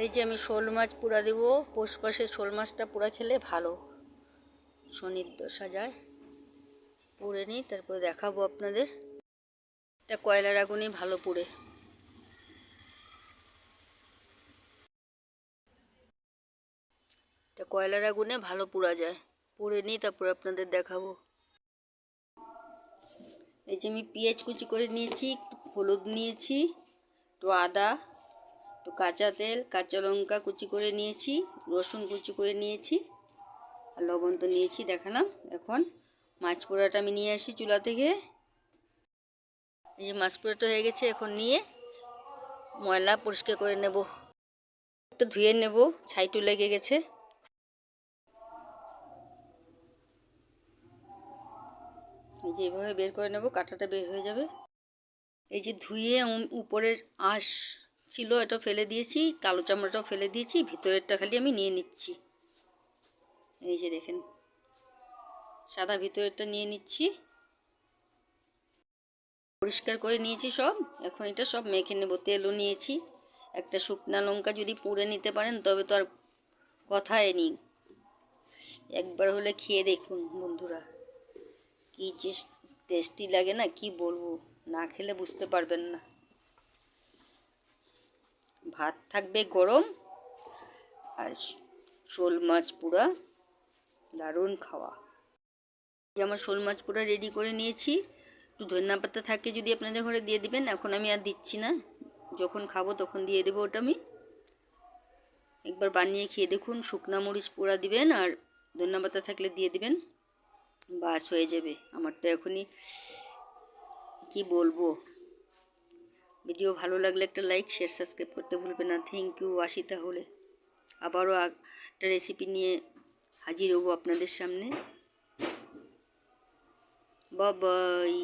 এই যে আমি শোল মাছ পোড়া দেব। পৌষ মাসে শোল মাছটা পোড়া খেলে ভালো, শনির দশা যায়। পুড়ে নিই, তারপরে দেখাবো আপনাদের। এটা কয়লার আগুনে ভালো পুড়ে। এটা কয়লার আগুনে ভালো পোড়া যায়। পুড়ে নিই, তারপরে আপনাদের দেখাবো। এই যে আমি পেঁয়াজ কুচি করে নিয়েছি, হলুদ নিয়েছি, একটু আদা, একটু কাঁচা তেল, কাঁচা লঙ্কা কুচি করে নিয়েছি, রসুন কুচি করে নিয়েছি, আর লবণ তো নিয়েছি দেখালাম। এখন মাছ পোড়াটা আমি নিয়ে আসি চুলা থেকে। এই যে মাছ পোড়াটা হয়ে গেছে, এখন নিয়ে ময়লা পরিষ্কার করে নেব, একটু ধুয়ে নেব, ছাইটু লেগে গেছে। এই যে এভাবে বের করে নেব, কাঁটাটা বের হয়ে যাবে। এই যে ধুয়ে উপরের আঁশ ছিল এটা ফেলে দিয়েছি, কালো চামড়াটাও ফেলে দিয়েছি, ভিতরেরটা খালি আমি নিয়ে নিচ্ছি। এই যে দেখেন, সাদা ভিতরেরটা নিয়ে নিচ্ছি। পরিষ্কার করে নিয়েছি সব। এখন এটা সব মেখে নেব। তেলও নিয়েছি, একটা শুকনা লঙ্কা যদি পুড়ে নিতে পারেন তবে তো আর কথাই নেই। একবার হলে খেয়ে দেখুন বন্ধুরা, কি যে টেস্টি লাগে না, কি বলবো, না খেলে বুঝতে পারবেন না। ভাত থাকবে গরম, আর শোল মাছ পোড়া দারুণ খাওয়া। যে আমার শোল মাছ পোড়া রেডি করে নিয়েছি। একটু ধনিয়া পাতা থাকে যদি আপনাদের ঘরে দিয়ে দিবেন, এখন আমি আর দিচ্ছি না, যখন খাবো তখন দিয়ে দেবো ওটা আমি। একবার বানিয়ে খেয়ে দেখুন, শুকনা মরিচ পোড়া দিবেন আর ধনিয়া পাতা থাকলে দিয়ে দিবেন, বাস হয়ে যাবে। আমারটা এখনই কি বলবো। ভিডিও ভালো লাগলে একটা লাইক, শেয়ার, সাবস্ক্রাইব করতে ভুলবেন না। Thank you. আসি তাহলে, আবারও একটা রেসিপি নিয়ে হাজির হব আপনাদের সামনে। Bye bye.